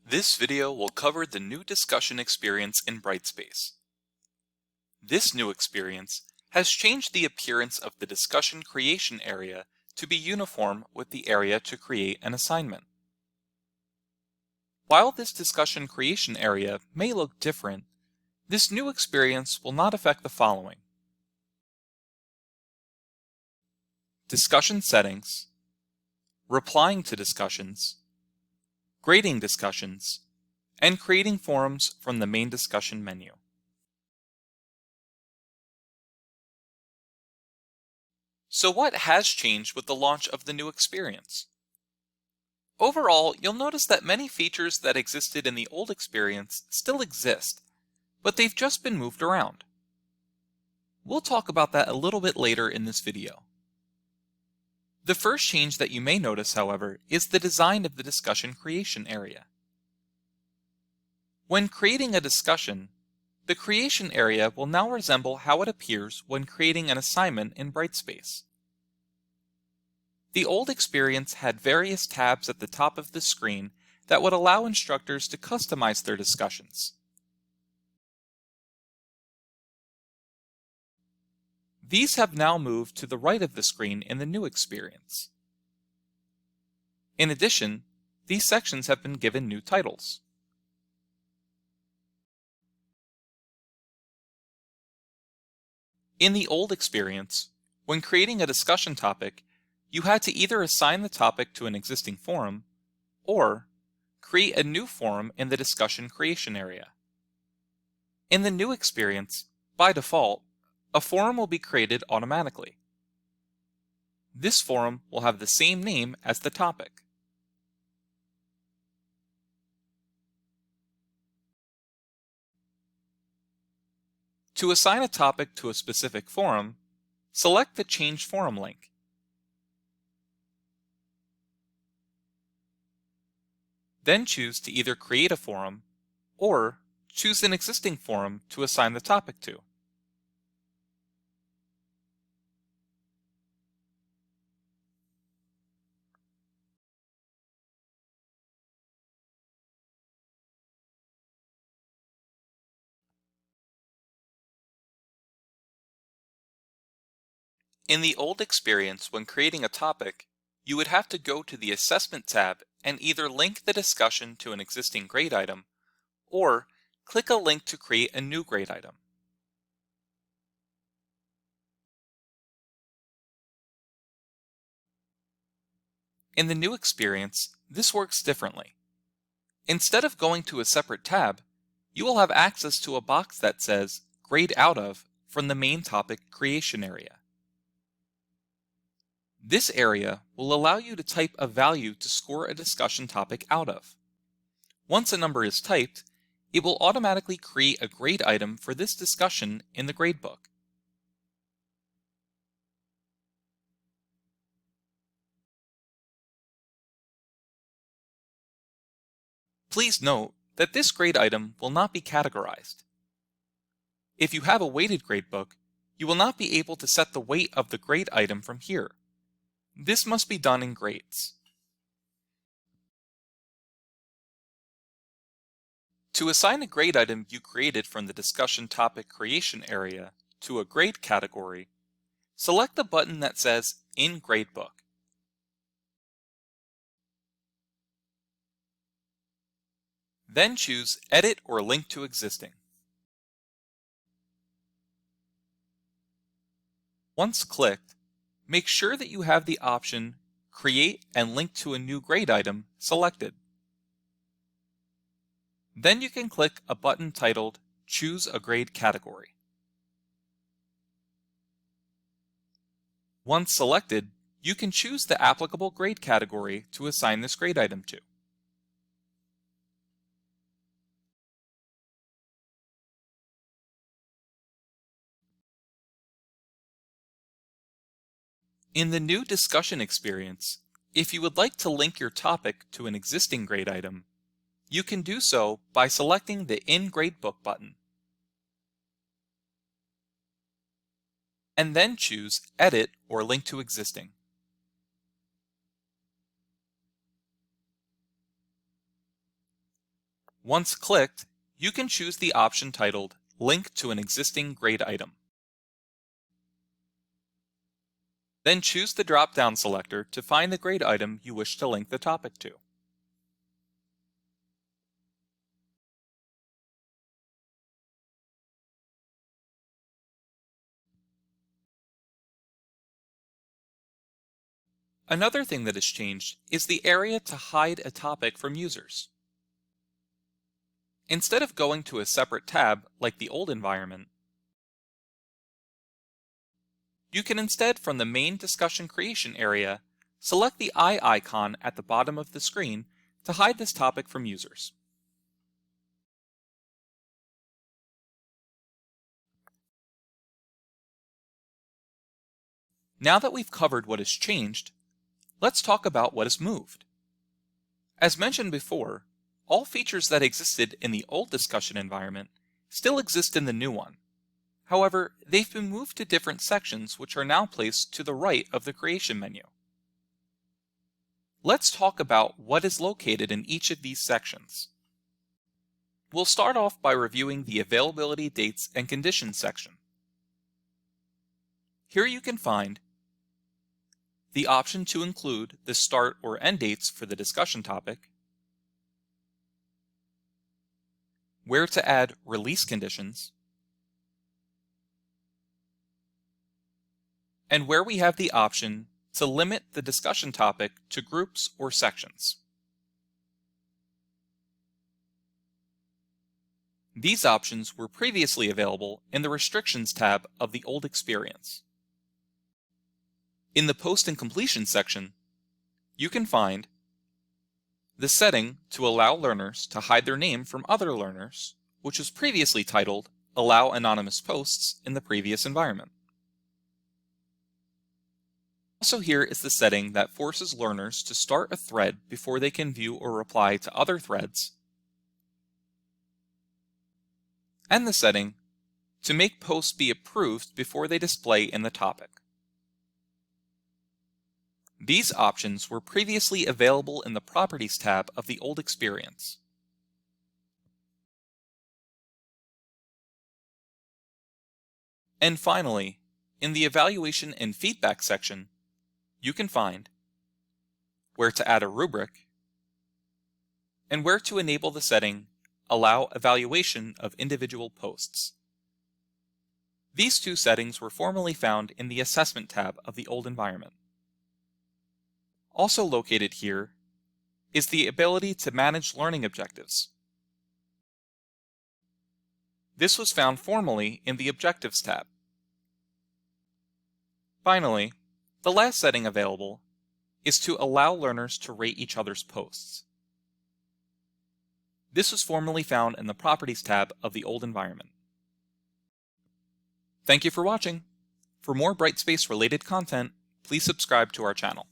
This video will cover the new discussion experience in Brightspace. This new experience has changed the appearance of the discussion creation area to be uniform with the area to create an assignment. While this discussion creation area may look different, this new experience will not affect the following: discussion settings, replying to discussions, grading discussions, and creating forums from the main discussion menu. So what has changed with the launch of the new experience? Overall, you'll notice that many features that existed in the old experience still exist, but they've just been moved around. We'll talk about that a little bit later in this video. The first change that you may notice, however, is the design of the discussion creation area. When creating a discussion, the creation area will now resemble how it appears when creating an assignment in Brightspace. The old experience had various tabs at the top of the screen that would allow instructors to customize their discussions. These have now moved to the right of the screen in the new experience. In addition, these sections have been given new titles. In the old experience, when creating a discussion topic, you had to either assign the topic to an existing forum or create a new forum in the discussion creation area. In the new experience, by default, a forum will be created automatically. This forum will have the same name as the topic. To assign a topic to a specific forum, select the Change Forum link. Then choose to either create a forum or choose an existing forum to assign the topic to. In the old experience, when creating a topic, you would have to go to the Assessment tab and either link the discussion to an existing grade item or click a link to create a new grade item. In the new experience, this works differently. Instead of going to a separate tab, you will have access to a box that says Grade Out Of from the main topic creation area. This area will allow you to type a value to score a discussion topic out of. Once a number is typed, it will automatically create a grade item for this discussion in the gradebook. Please note that this grade item will not be categorized. If you have a weighted gradebook, you will not be able to set the weight of the grade item from here. This must be done in grades. To assign a grade item you created from the discussion topic creation area to a grade category, select the button that says In Gradebook. Then choose Edit or Link to Existing. Once clicked, make sure that you have the option Create and Link to a New Grade Item selected. Then you can click a button titled Choose a Grade Category. Once selected, you can choose the applicable grade category to assign this grade item to. In the new discussion experience, if you would like to link your topic to an existing grade item, you can do so by selecting the In Gradebook button, and then choose Edit or Link to Existing. Once clicked, you can choose the option titled Link to an existing grade item. Then choose the drop-down selector to find the grade item you wish to link the topic to. Another thing that has changed is the area to hide a topic from users. Instead of going to a separate tab like the old environment, you can instead, from the main discussion creation area, select the eye icon at the bottom of the screen to hide this topic from users. Now that we've covered what has changed, let's talk about what has moved. As mentioned before, all features that existed in the old discussion environment still exist in the new one. However, they've been moved to different sections which are now placed to the right of the creation menu. Let's talk about what is located in each of these sections. We'll start off by reviewing the Availability Dates and Conditions section. Here you can find the option to include the start or end dates for the discussion topic, where to add release conditions, and where we have the option to limit the discussion topic to groups or sections. These options were previously available in the Restrictions tab of the old experience. In the Post and Completion section, you can find the setting to allow learners to hide their name from other learners, which was previously titled Allow Anonymous Posts in the previous environment. Also here is the setting that forces learners to start a thread before they can view or reply to other threads, and the setting to make posts be approved before they display in the topic. These options were previously available in the Properties tab of the old experience. And finally, in the Evaluation and Feedback section, you can find where to add a rubric and where to enable the setting Allow Evaluation of Individual Posts. These two settings were formerly found in the Assessment tab of the old environment. Also located here is the ability to manage learning objectives. This was found formerly in the Objectives tab. Finally, the last setting available is to allow learners to rate each other's posts. This was formerly found in the Properties tab of the old environment. Thank you for watching. For more Brightspace related content, please subscribe to our channel.